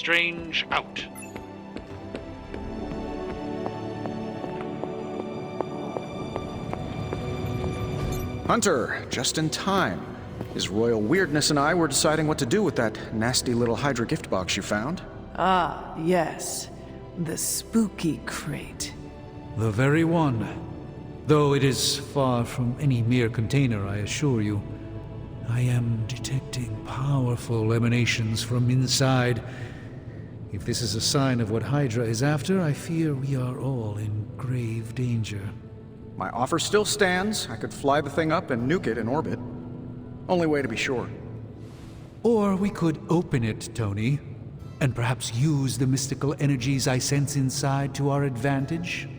Strange out. Hunter, just in time. His royal weirdness and I were deciding what to do with that nasty little Hydra gift box you found. Ah, yes. The spooky crate. The very one. Though it is far from any mere container, I assure you. I am detecting powerful emanations from inside. If this is a sign of what Hydra is after, I fear we are all in grave danger. My offer still stands. I could fly the thing up and nuke it in orbit. Only way to be sure. Or we could open it, Tony, and perhaps use the mystical energies I sense inside to our advantage.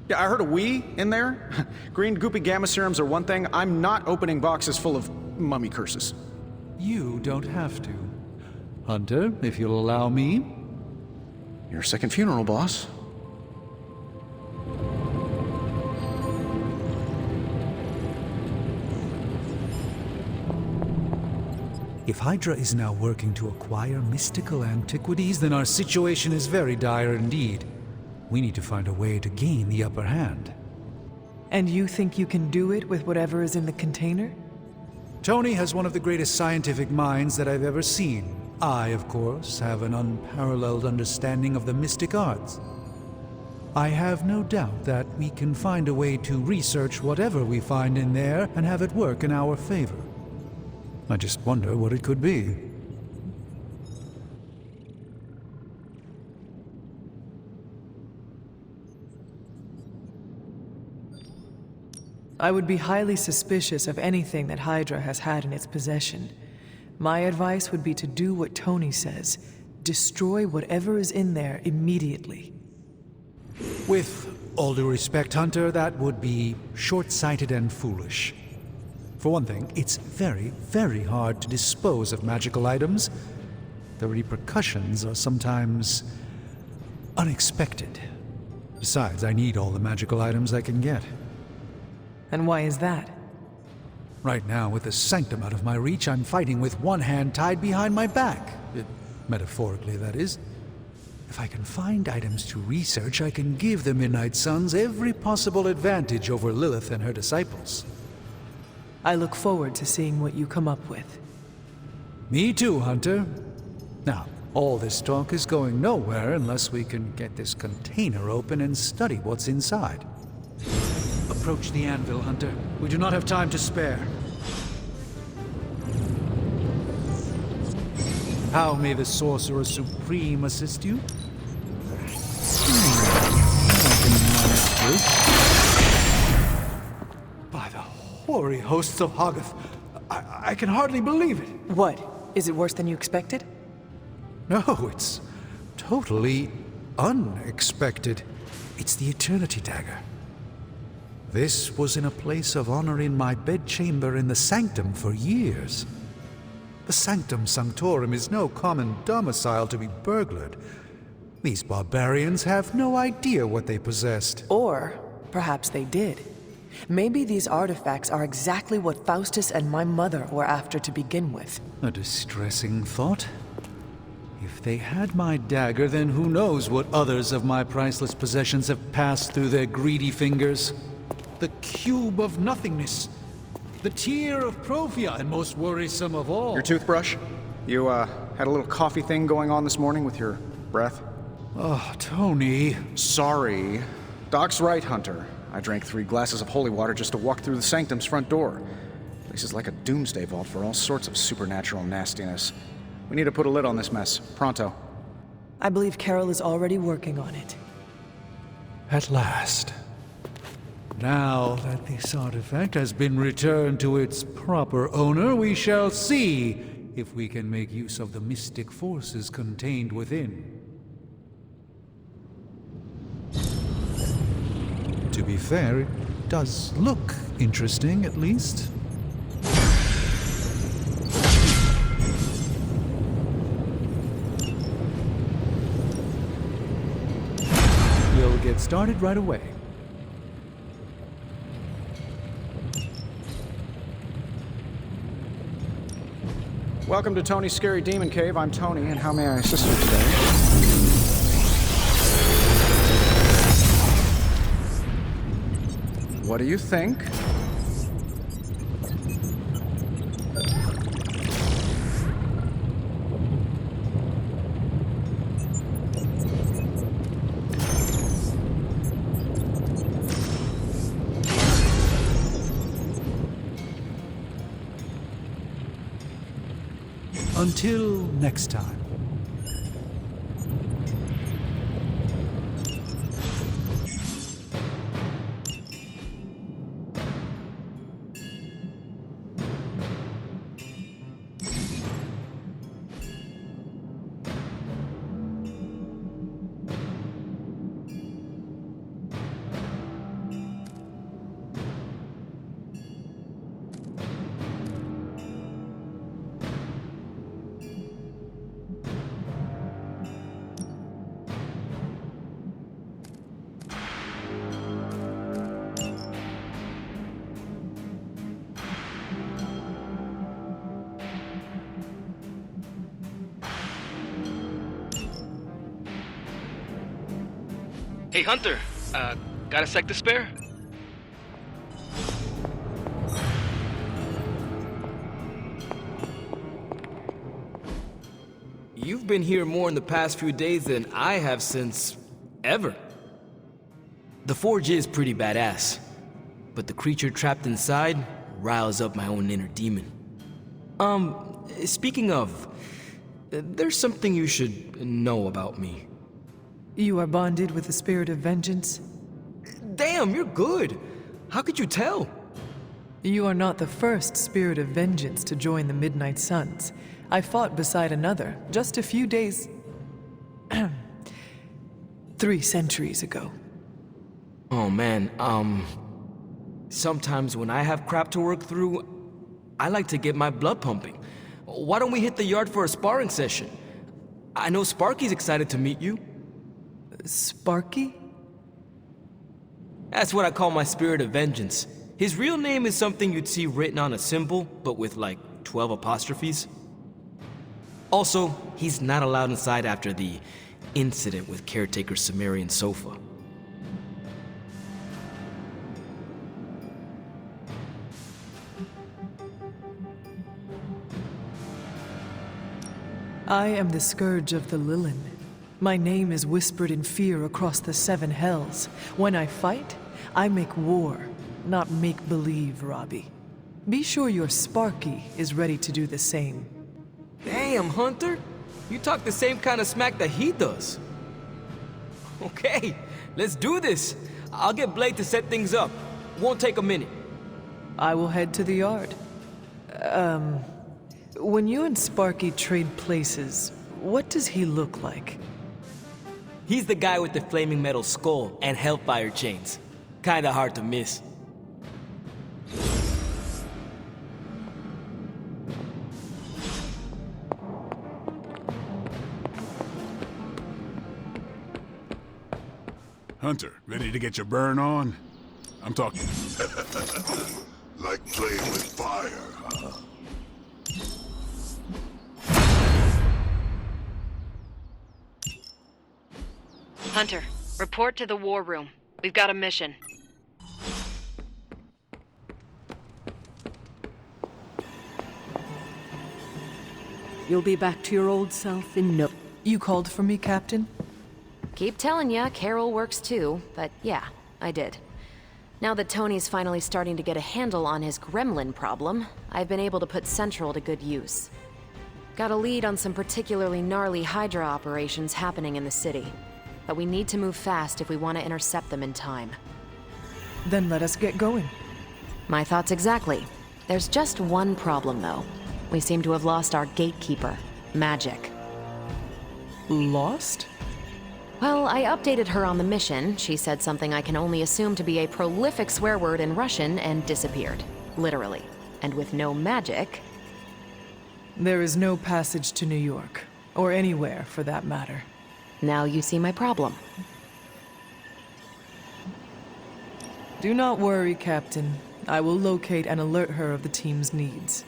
Yeah, I heard a "we" in there. Green goopy gamma serums are one thing. I'm not opening boxes full of mummy curses. You don't have to. Hunter, if you'll allow me. Your second funeral, boss. If Hydra is now working to acquire mystical antiquities, then our situation is very dire indeed. We need to find a way to gain the upper hand. And you think you can do it with whatever is in the container? Tony has one of the greatest scientific minds that I've ever seen. I, of course, have an unparalleled understanding of the mystic arts. I have no doubt that we can find a way to research whatever we find in there and have it work in our favor. I just wonder what it could be. I would be highly suspicious of anything that Hydra has had in its possession. My advice would be to do what Tony says. Destroy whatever is in there immediately. With all due respect, Hunter, that would be short-sighted and foolish. For one thing, it's very, very hard to dispose of magical items. The repercussions are sometimes unexpected. Besides, I need all the magical items I can get. And why is that? Right now, with the sanctum out of my reach, I'm fighting with one hand tied behind my back. Metaphorically, that is. If I can find items to research, I can give the Midnight Suns every possible advantage over Lilith and her disciples. I look forward to seeing what you come up with. Me too, Hunter. Now, all this talk is going nowhere unless we can get this container open and study what's inside. Approach the anvil, Hunter. We do not have time to spare. How may the Sorcerer Supreme assist you? By the hoary hosts of Hoggoth, I can hardly believe it. What? Is it worse than you expected? No, it's totally unexpected. It's the Eternity Dagger. This was in a place of honor in my bedchamber in the Sanctum for years. The Sanctum Sanctorum is no common domicile to be burglared. These barbarians have no idea what they possessed. Or perhaps they did. Maybe these artifacts are exactly what Faustus and my mother were after to begin with. A distressing thought. If they had my dagger, then who knows what others of my priceless possessions have passed through their greedy fingers. The cube of nothingness. The tear of Prophia, and most worrisome of all. Your toothbrush? You, had a little coffee thing going on this morning with your breath? Oh, Tony. Sorry. Doc's right, Hunter. I drank 3 glasses of holy water just to walk through the Sanctum's front door. This is like a doomsday vault for all sorts of supernatural nastiness. We need to put a lid on this mess. Pronto. I believe Carol is already working on it. At last. Now that this artifact has been returned to its proper owner, we shall see if we can make use of the mystic forces contained within. To be fair, it does look interesting, at least. We'll get started right away. Welcome to Tony's Scary Demon Cave. I'm Tony, and how may I assist you today? What do you think? Until next time. Hey, Hunter, got a sec to spare? You've been here more in the past few days than I have since ever. The forge is pretty badass, but the creature trapped inside riles up my own inner demon. Speaking of, there's something you should know about me. You are bonded with the spirit of vengeance? Damn, you're good. How could you tell? You are not the first spirit of vengeance to join the Midnight Suns. I fought beside another just a few days... 3 centuries ago. Oh man, sometimes when I have crap to work through, I like to get my blood pumping. Why don't we hit the yard for a sparring session? I know Sparky's excited to meet you. Sparky? That's what I call my spirit of vengeance. His real name is something you'd see written on a symbol, but with like 12 apostrophes. Also, he's not allowed inside after the incident with caretaker Sumerian's sofa. I am the scourge of the Lilin. My name is whispered in fear across the 7 hells. When I fight, I make war, not make-believe, Robbie. Be sure your Sparky is ready to do the same. Damn, Hunter! You talk the same kind of smack that he does. Okay, let's do this. I'll get Blade to set things up. Won't take a minute. I will head to the yard. When you and Sparky trade places, what does he look like? He's the guy with the flaming metal skull and hellfire chains. Kinda hard to miss. Hunter, ready to get your burn on? I'm talking. Like playing with fire, huh? Hunter, report to the war room. We've got a mission. You'll be back to your old self in no... You called for me, Captain? Keep telling ya, Carol works too, but yeah, I did. Now that Tony's finally starting to get a handle on his gremlin problem, I've been able to put Central to good use. Got a lead on some particularly gnarly Hydra operations happening in the city. But we need to move fast if we want to intercept them in time. Then let us get going. My thoughts exactly. There's just one problem, though. We seem to have lost our gatekeeper, Magic. Lost? Well, I updated her on the mission. She said something I can only assume to be a prolific swear word in Russian and disappeared. Literally. And with no magic... There is no passage to New York. Or anywhere, for that matter. Now you see my problem. Do not worry, Captain. I will locate and alert her of the team's needs.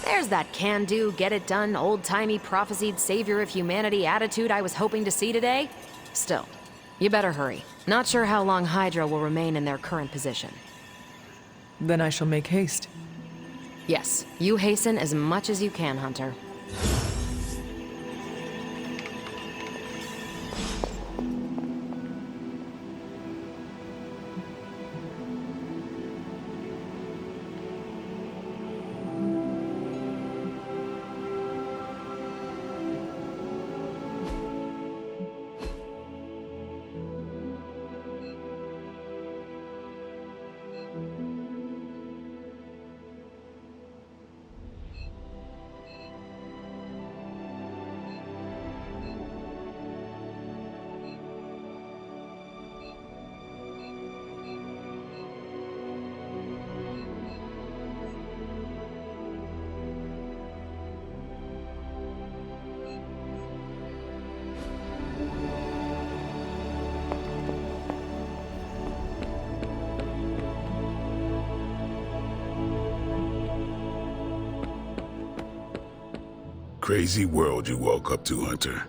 There's that can-do, get-it-done, old-timey prophesied savior of humanity attitude I was hoping to see today. Still, you better hurry. Not sure how long Hydra will remain in their current position. Then I shall make haste. Yes, you hasten as much as you can, Hunter. Crazy world you woke up to, Hunter.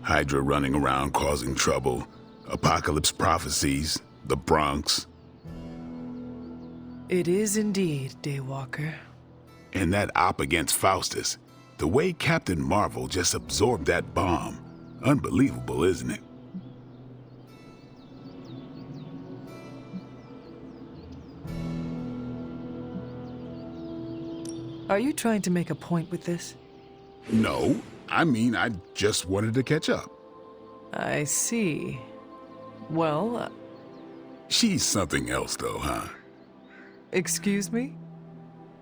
Hydra running around causing trouble, apocalypse prophecies, the Bronx. It is indeed, Daywalker. And that op against Faustus. The way Captain Marvel just absorbed that bomb. Unbelievable, isn't it? Are you trying to make a point with this? No, I mean, I just wanted to catch up. I see. Well, She's something else, though, huh? excuse me?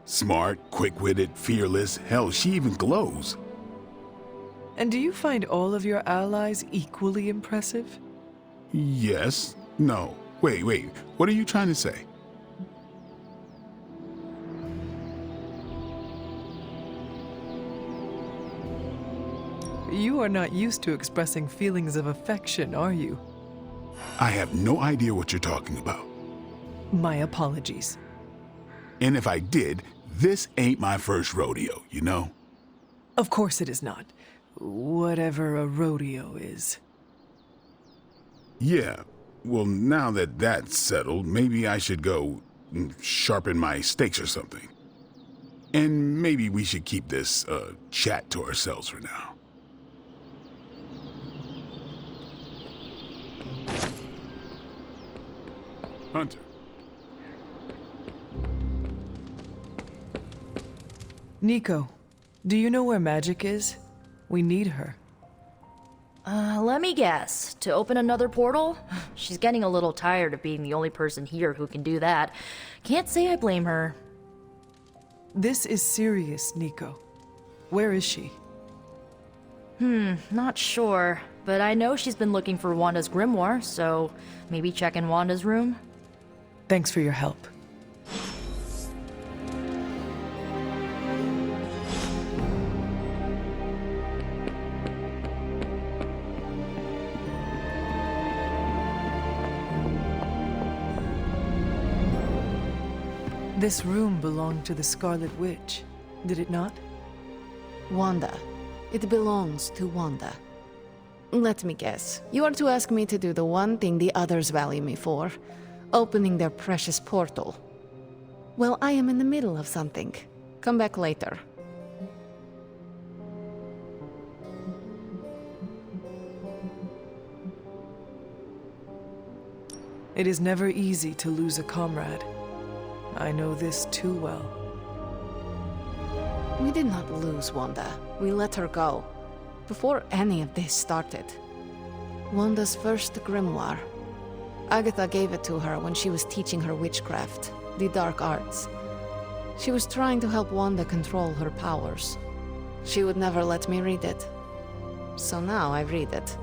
Smart, quick-witted, fearless. Hell, she even glows. And do you find all of your allies equally impressive? Yes. No. Wait. What are you trying to say? You are not used to expressing feelings of affection, are you? I have no idea what you're talking about. My apologies. And if I did, this ain't my first rodeo, you know? Of course it is not. Whatever a rodeo is. Yeah. Well, now that that's settled, maybe I should go sharpen my stakes or something. And maybe we should keep this chat to ourselves for now. Hunter. Nico, do you know where Magic is? We need her. Let me guess. To open another portal? She's getting a little tired of being the only person here who can do that. Can't say I blame her. This is serious, Nico. Where is she? Not sure, but I know she's been looking for Wanda's grimoire, so maybe check in Wanda's room? Thanks for your help. This room belonged to the Scarlet Witch, did it not? Wanda. It belongs to Wanda. Let me guess. You are to ask me to do the one thing the others value me for. Opening their precious portal. Well, I am in the middle of something. Come back later. It is never easy to lose a comrade. I know this too well. We did not lose Wanda. We let her go. Before any of this started. Wanda's first grimoire. Agatha gave it to her when she was teaching her witchcraft, the dark arts. She was trying to help Wanda control her powers. She would never let me read it. So now I read it.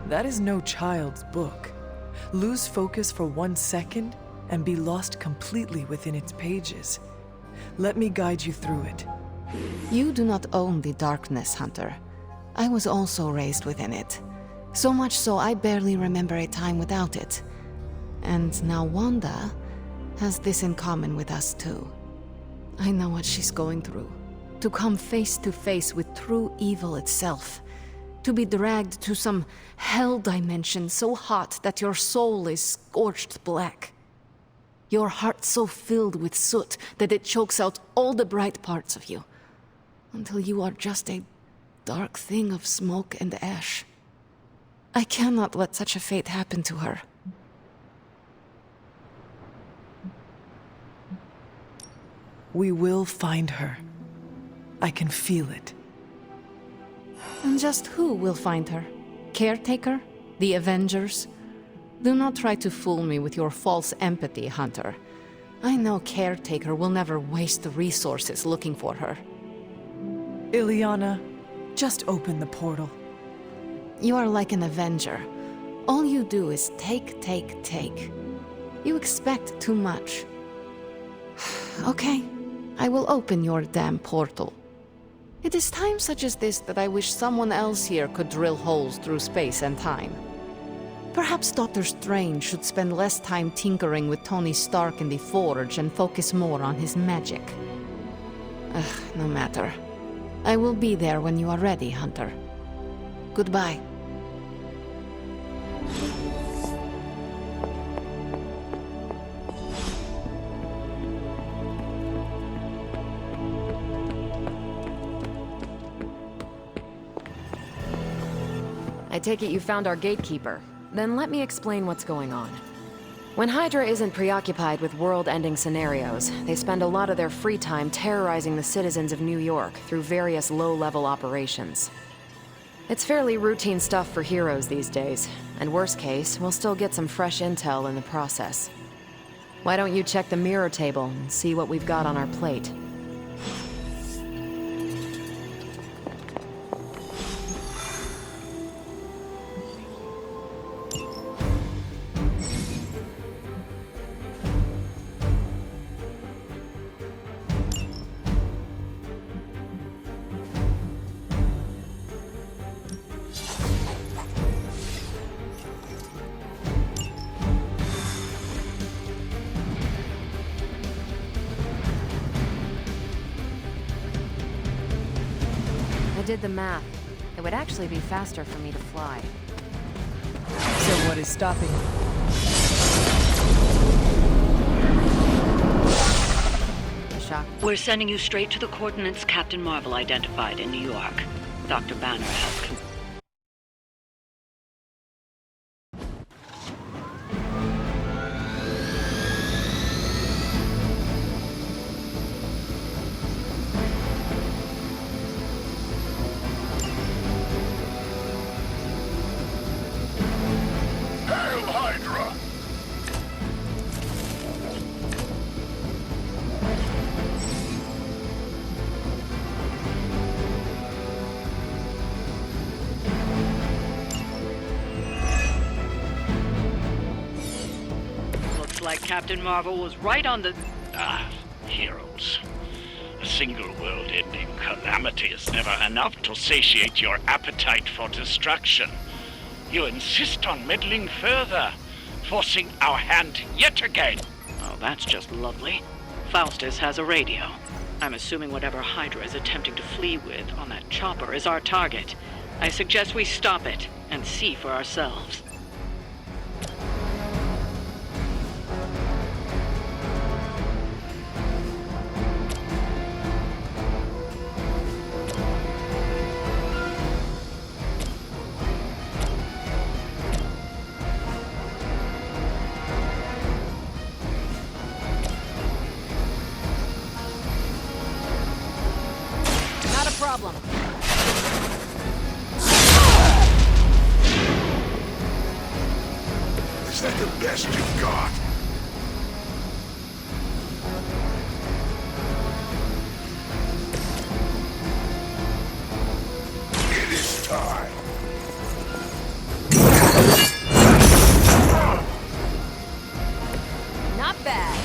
That is no child's book. Lose focus for 1 second and be lost completely within its pages. Let me guide you through it. You do not own the darkness, Hunter. I was also raised within it. So much so I barely remember a time without it. And now Wanda, has this in common with us too. I know what she's going through. To come face to face with true evil itself. To be dragged to some hell dimension so hot that your soul is scorched black. Your heart so filled with soot that it chokes out all the bright parts of you. Until you are just a dark thing of smoke and ash. I cannot let such a fate happen to her. We will find her. I can feel it. And just who will find her? Caretaker? The Avengers? Do not try to fool me with your false empathy, Hunter. I know Caretaker will never waste the resources looking for her. Ileana, just open the portal. You are like an Avenger. All you do is take, take, take. You expect too much. Okay, I will open your damn portal. It is times such as this that I wish someone else here could drill holes through space and time. Perhaps Doctor Strange should spend less time tinkering with Tony Stark in the Forge and focus more on his magic. No matter. I will be there when you are ready, Hunter. Goodbye. I take it you found our gatekeeper. Then let me explain what's going on. When Hydra isn't preoccupied with world-ending scenarios, they spend a lot of their free time terrorizing the citizens of New York through various low-level operations. It's fairly routine stuff for heroes these days, and worst case, we'll still get some fresh intel in the process. Why don't you check the mirror table and see what we've got on our plate? I did the math. It would actually be faster for me to fly. So what is stopping you? A shock. We're sending you straight to the coordinates Captain Marvel identified in New York. Dr. Banner has Hail Hydra! Looks like Captain Marvel was right on the... Heroes. A single world-ending calamity is never enough to satiate your appetite for destruction. You insist on meddling further, forcing our hand yet again. Oh, that's just lovely. Faustus has a radio. I'm assuming whatever Hydra is attempting to flee with on that chopper is our target. I suggest we stop it and see for ourselves. Not a problem. Is that the best you've got? It is time. Not bad.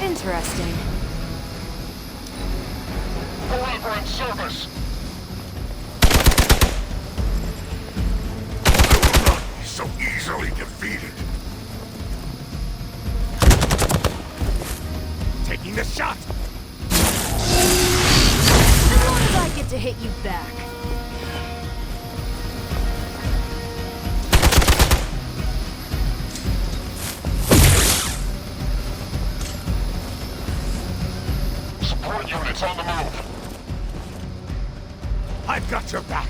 Interesting. defeated. Taking the shot! As long as I get to hit you back. Support units on the move. I've got your back!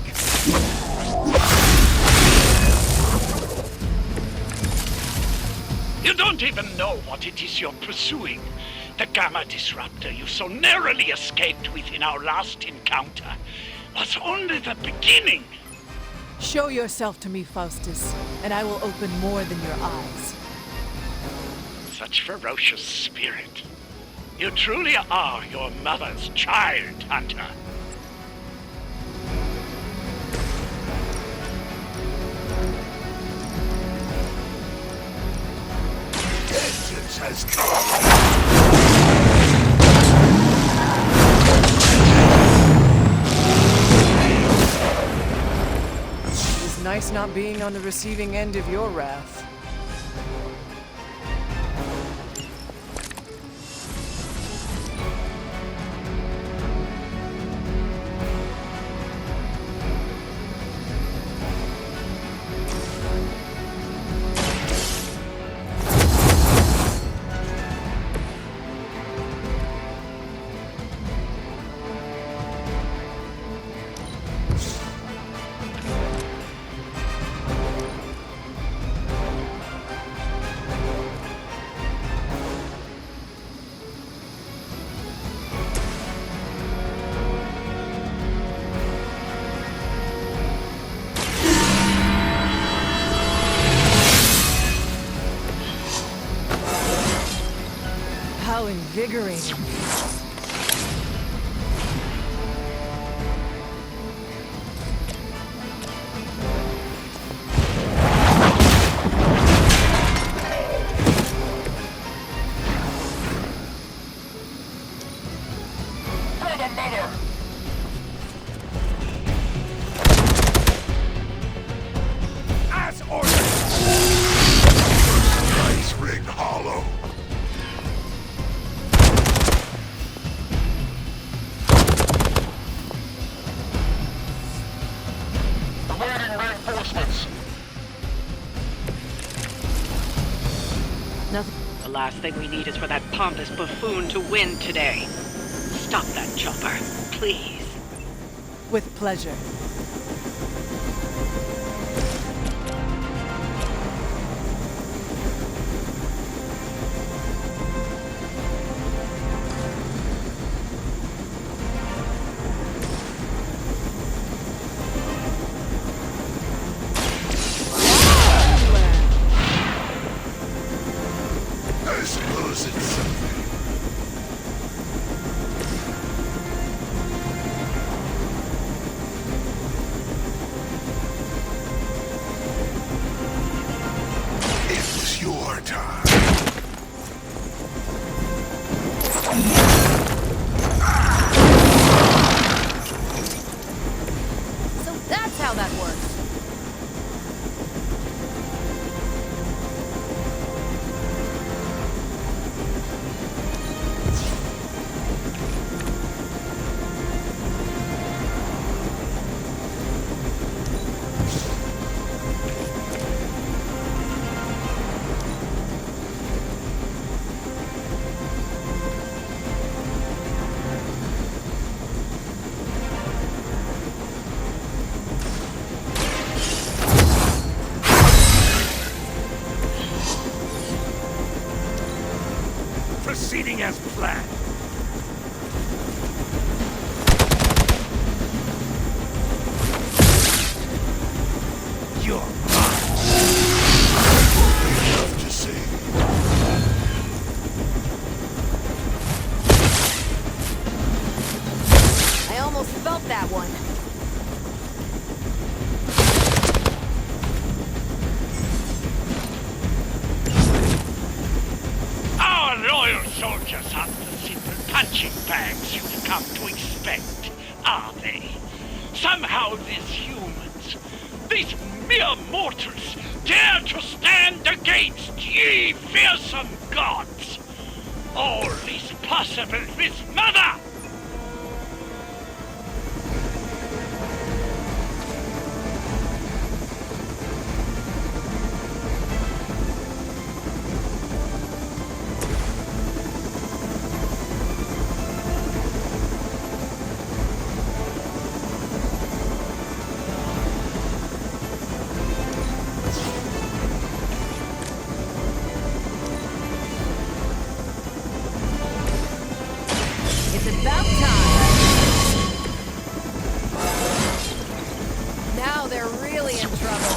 You don't even know what it is you're pursuing. The Gamma Disruptor you so narrowly escaped with in our last encounter was only the beginning. Show yourself to me, Faustus, and I will open more than your eyes. Such ferocious spirit. You truly are your mother's child, Hunter. Vengeance has come. It's nice not being on the receiving end of your wrath. How invigorating. As ordered! Dice ring hollow. Awaiting reinforcements. Nothing. The last thing we need is for that pompous buffoon to win today. Stop that chopper, please. With pleasure. I suppose it's something. It was your time. So that's how that works. Proceeding as planned. You're mine. Enough to say. I almost felt that one. Our loyal soldiers aren't the simple punching bags you've come to expect, are they? Somehow these humans, these mere mortals, dare to stand against ye fearsome gods? All is possible with Mother! It's about time. Now they're really in trouble.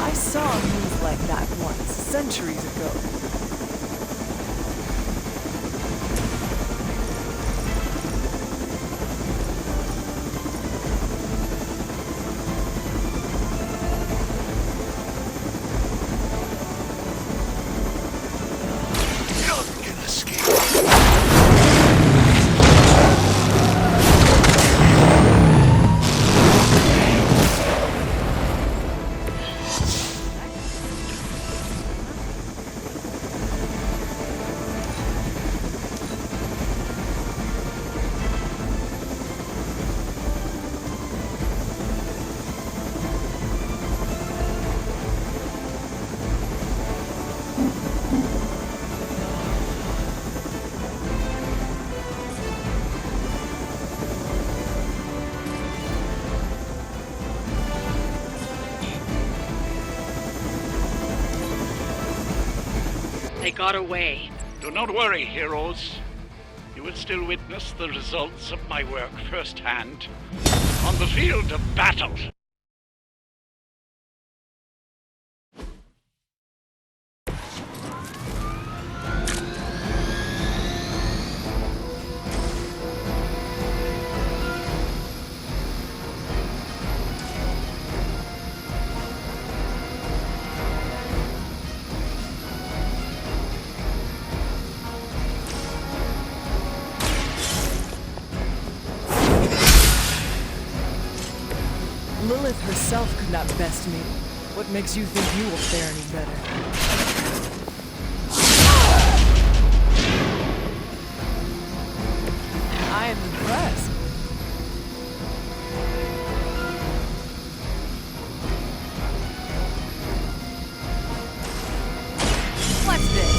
I saw a move like that once, centuries ago. None can escape. They got away. Do not worry, heroes. You will still witness the results of my work firsthand on the field of battle. Lilith herself could not best me. What makes you think you will fare any better? I am impressed. What's this?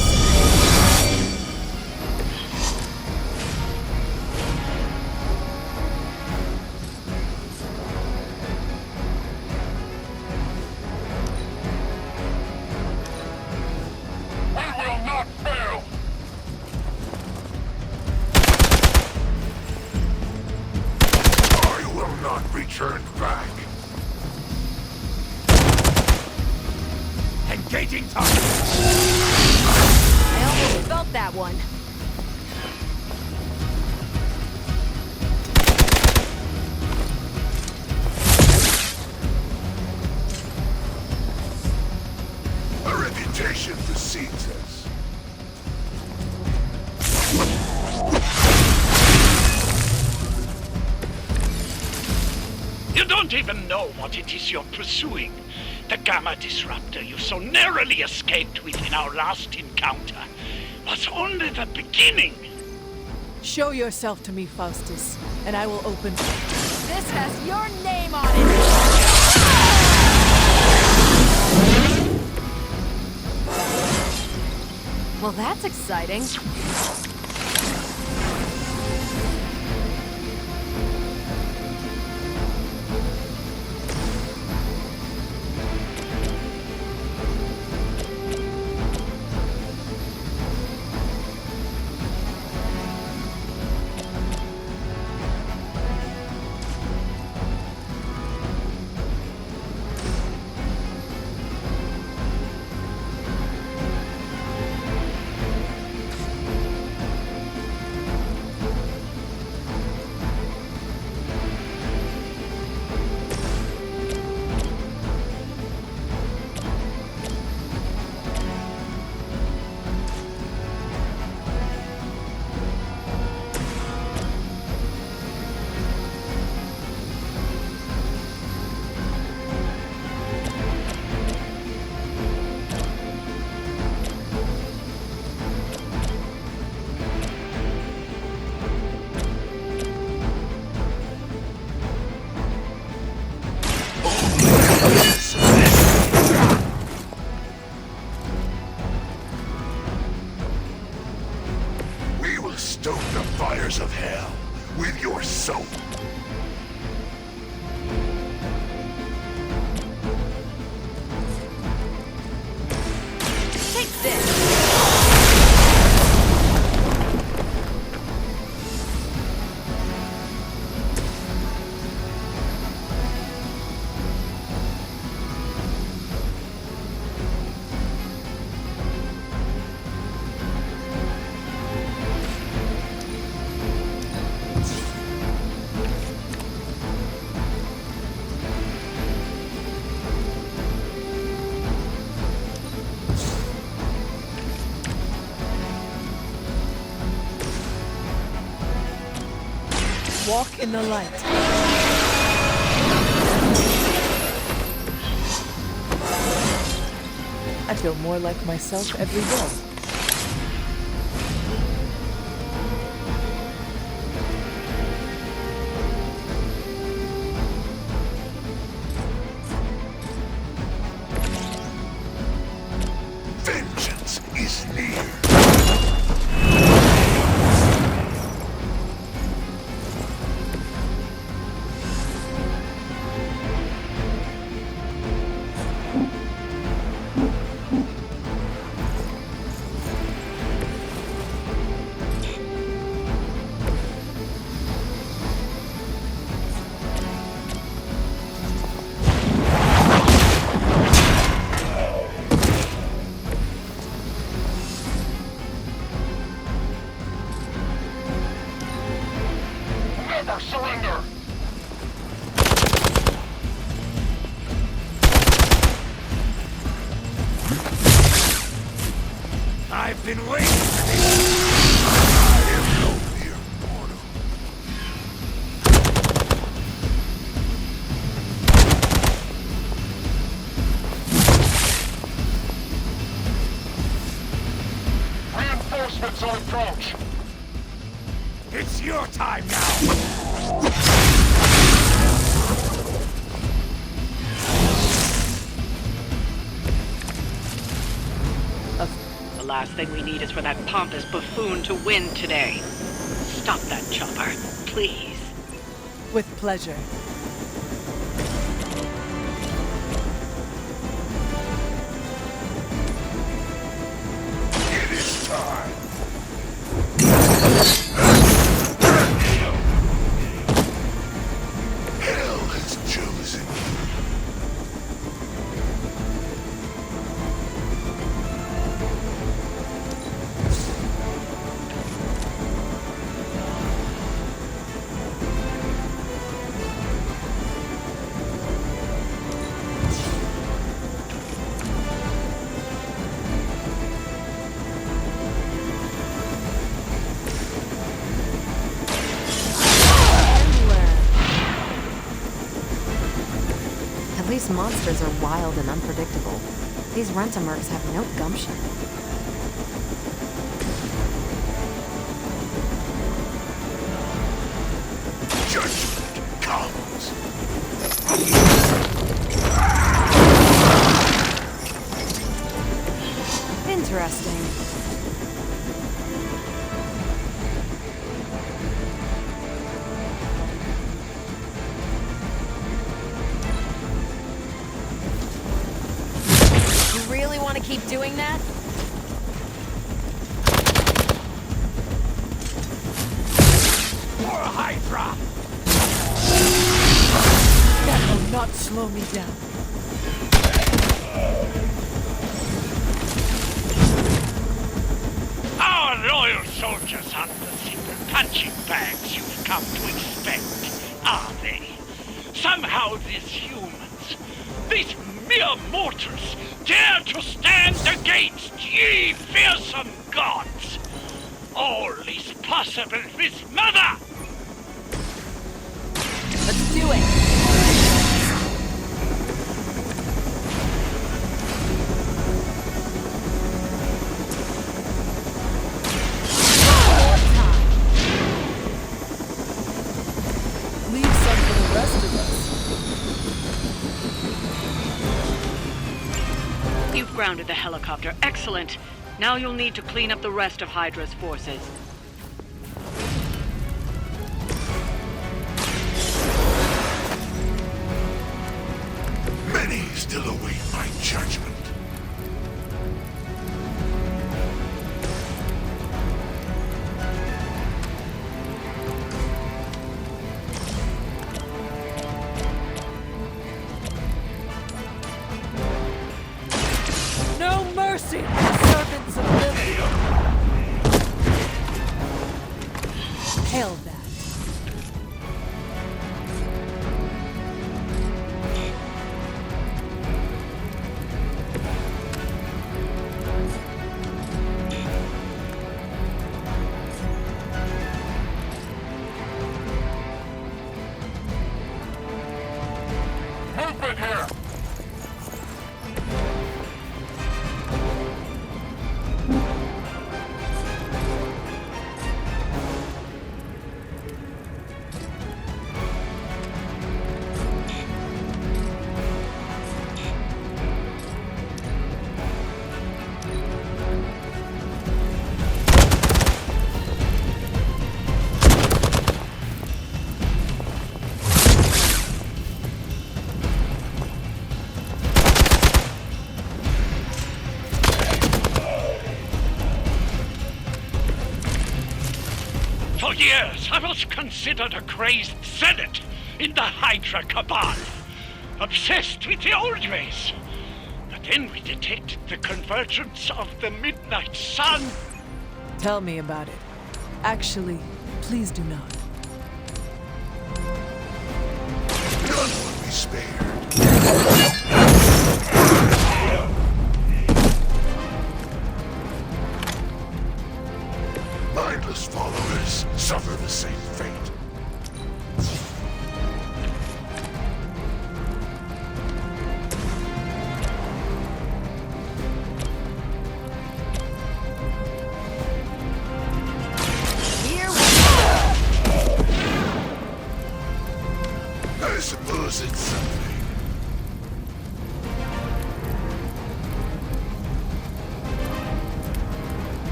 Turned back. Engaging target. I almost felt that one. A reputation precedes us. You don't even know what it is you're pursuing. The Gamma Disruptor you so narrowly escaped with in our last encounter was only the beginning. Show yourself to me, Faustus, and I will open... This has your name on it! Well, that's exciting. Stoke the fires of hell with your soul. Take this! Walk in the light. I feel more like myself every day. Vengeance is near. Never surrender! I've been waiting for this. I am no mere mortal. Reinforcements on approach. It's your time now. The last thing we need is for that pompous buffoon to win today. Stop that chopper, please. With pleasure. It is time. Hell has chosen you. At least monsters are wild and unpredictable. These Rent-A-Mercs have no gumption. Judgment comes. Interesting. You really want to keep doing that? For Hydra! That will not slow me down. Our loyal soldiers aren't the simple punching bags you've come to expect, are they? Somehow these humans, these mere mortals, dare to stand against ye fearsome gods! All is possible with Mother! Let's do it! Leave some for the rest of us. You've grounded the helicopter. Excellent. Now you'll need to clean up the rest of Hydra's forces. still await my judgment. No mercy, servants of Lily. Hell that. Movement here! For years, I was considered a crazed zealot in the Hydra cabal, obsessed with the old ways. But then we detected the convergence of the midnight sun. Tell me about it. Actually, please do not. None will be spared. Mindless followers suffer the same fate. I suppose it's something.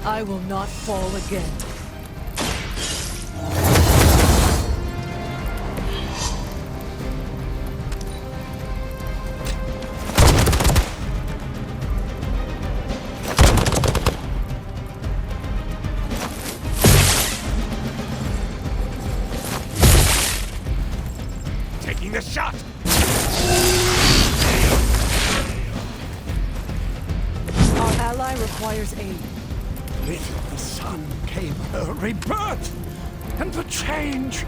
I will not fall again. Taking the shot! Our ally requires aid. With the sun came a rebirth and a change.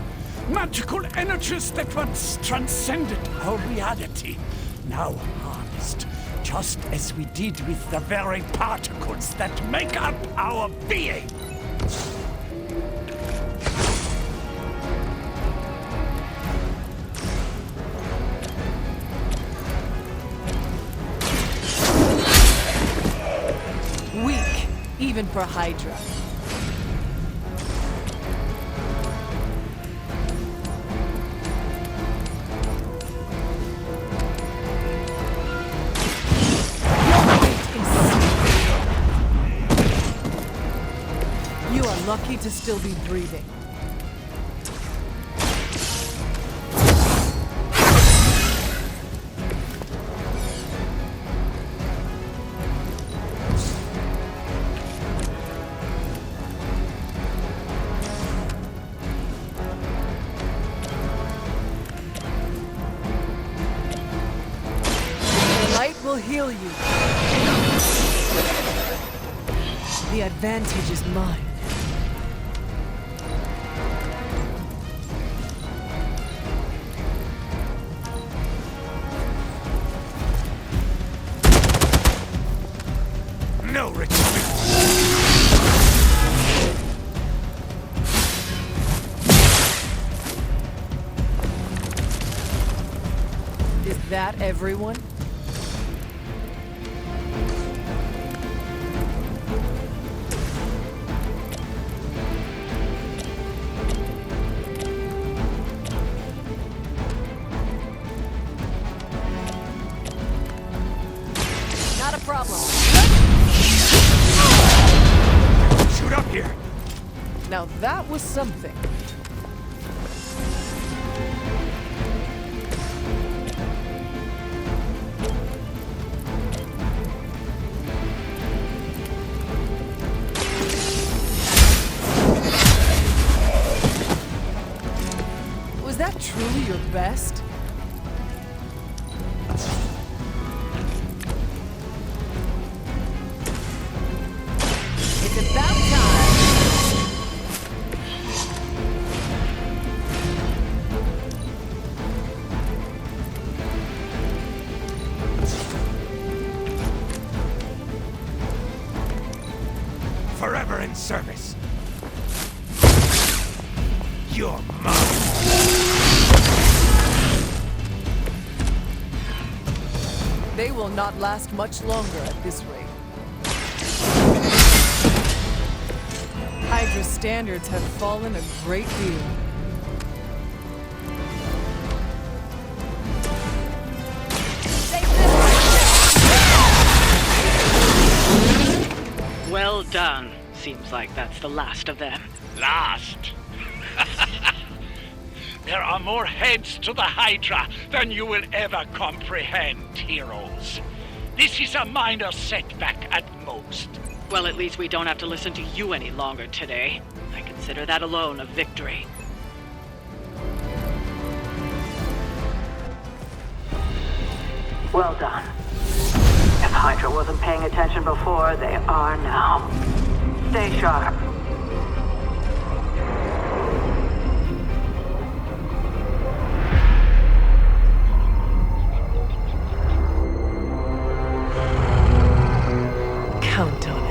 Magical energies that once transcended our reality, now harnessed, just as we did with the very particles that make up our being. Weak, even for Hydra. You are lucky to still be breathing. The light will heal you. The advantage is mine. No retreat. Is that everyone? Not a problem. Shoot up here. Now that was something. best? It's about time! Forever in service. You're mine. They will not last much longer at this rate. Hydra's standards have fallen a great deal. Well done. Seems like that's the last of them. Last? There are more heads to the Hydra than you will ever comprehend, heroes. This is a minor setback at most. Well, at least we don't have to listen to you any longer today. I consider that alone a victory. Well done. If Hydra wasn't paying attention before, they are now. Stay sharp. Count on it.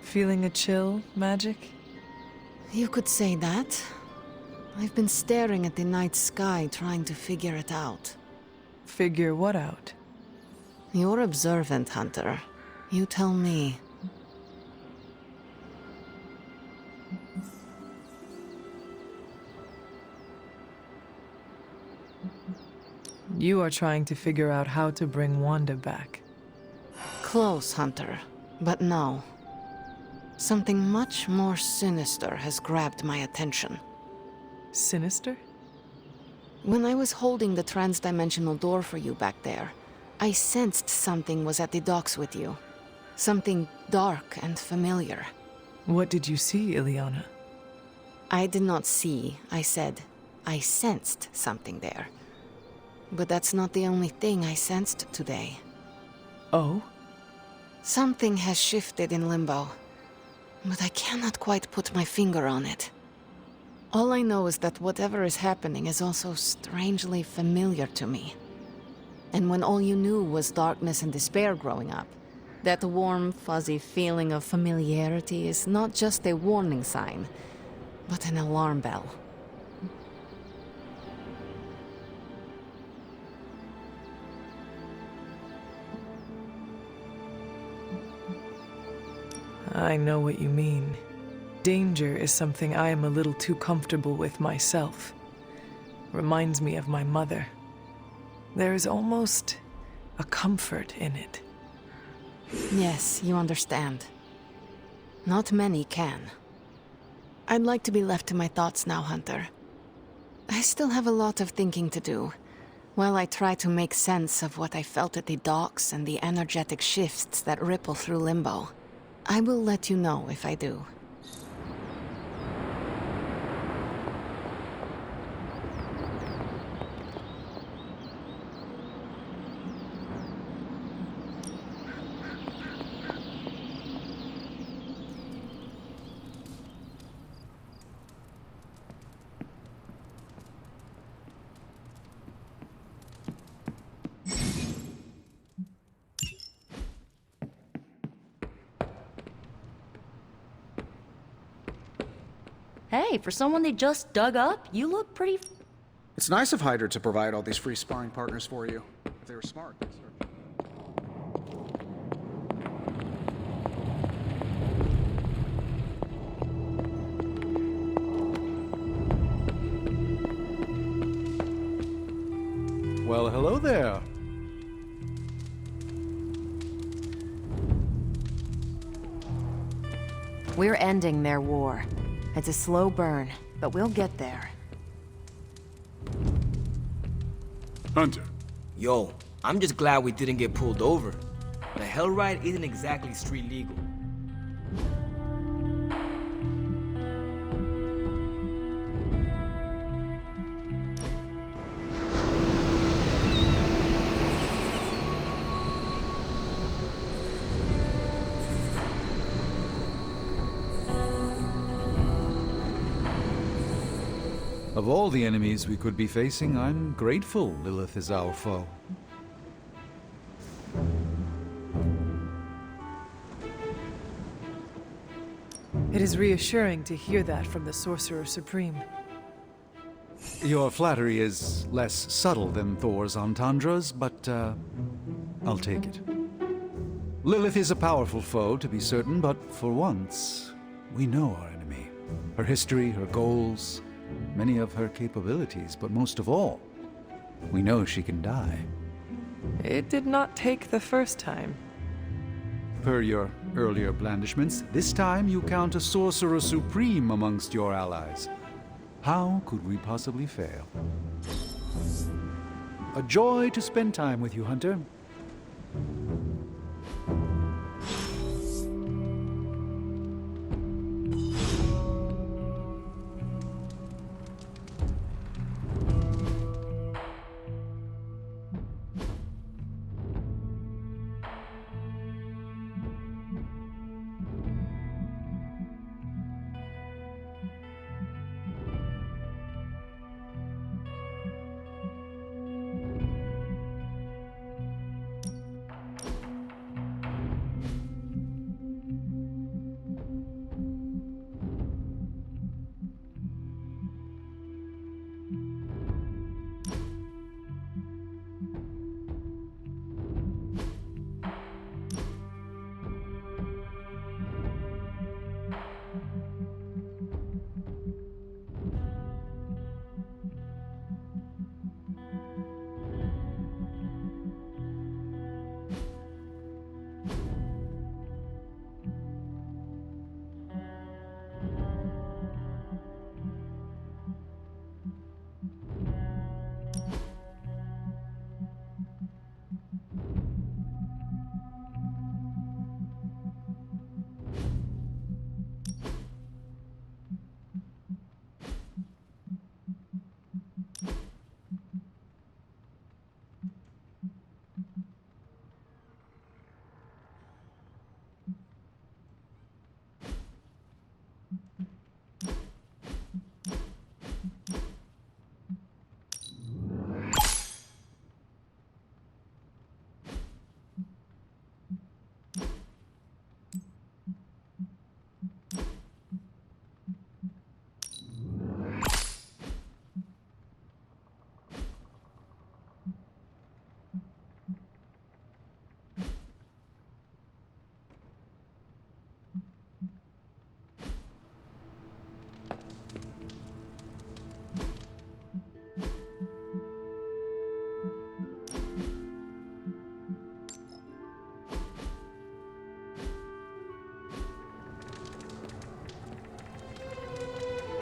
Feeling a chill, Magic? You could say that. I've been staring at the night sky, trying to figure it out. Figure what out? You're observant, Hunter. You tell me. You are trying to figure out how to bring Wanda back. Close, Hunter. But no. Something much more sinister has grabbed my attention. Sinister? When I was holding the trans-dimensional door for you back there, I sensed something was at the docks with you. Something dark and familiar. What did you see, Ileana? I did not see, I said. I sensed something there. But that's not the only thing I sensed today. Oh? Something has shifted in Limbo. But I cannot quite put my finger on it. All I know is that whatever is happening is also strangely familiar to me. And when all you knew was darkness and despair growing up, that warm, fuzzy feeling of familiarity is not just a warning sign, but an alarm bell. I know what you mean. Danger is something I am a little too comfortable with myself. Reminds me of my mother. There is almost a comfort in it. Yes, you understand. Not many can. I'd like to be left to my thoughts now, Hunter. I still have a lot of thinking to do, while I try to make sense of what I felt at the docks and the energetic shifts that ripple through Limbo. I will let you know if I do. Hey, for someone they just dug up, you look pretty... It's nice of Hydra to provide all these free sparring partners for you. If they were smart, they'd start... Well, hello there. We're ending their war. It's a slow burn, but we'll get there. Hunter. Yo, I'm just glad we didn't get pulled over. The hell ride isn't exactly street legal. Of all the enemies we could be facing, I'm grateful Lilith is our foe. It is reassuring to hear that from the Sorcerer Supreme. Your flattery is less subtle than Thor's entendres, but I'll take it. Lilith is a powerful foe, to be certain, but for once, we know our enemy. Her history, her goals, many of her capabilities, but most of all, we know she can die. It did not take the first time. Per your earlier blandishments, this time you count a Sorcerer Supreme amongst your allies. How could we possibly fail? A joy to spend time with you, Hunter.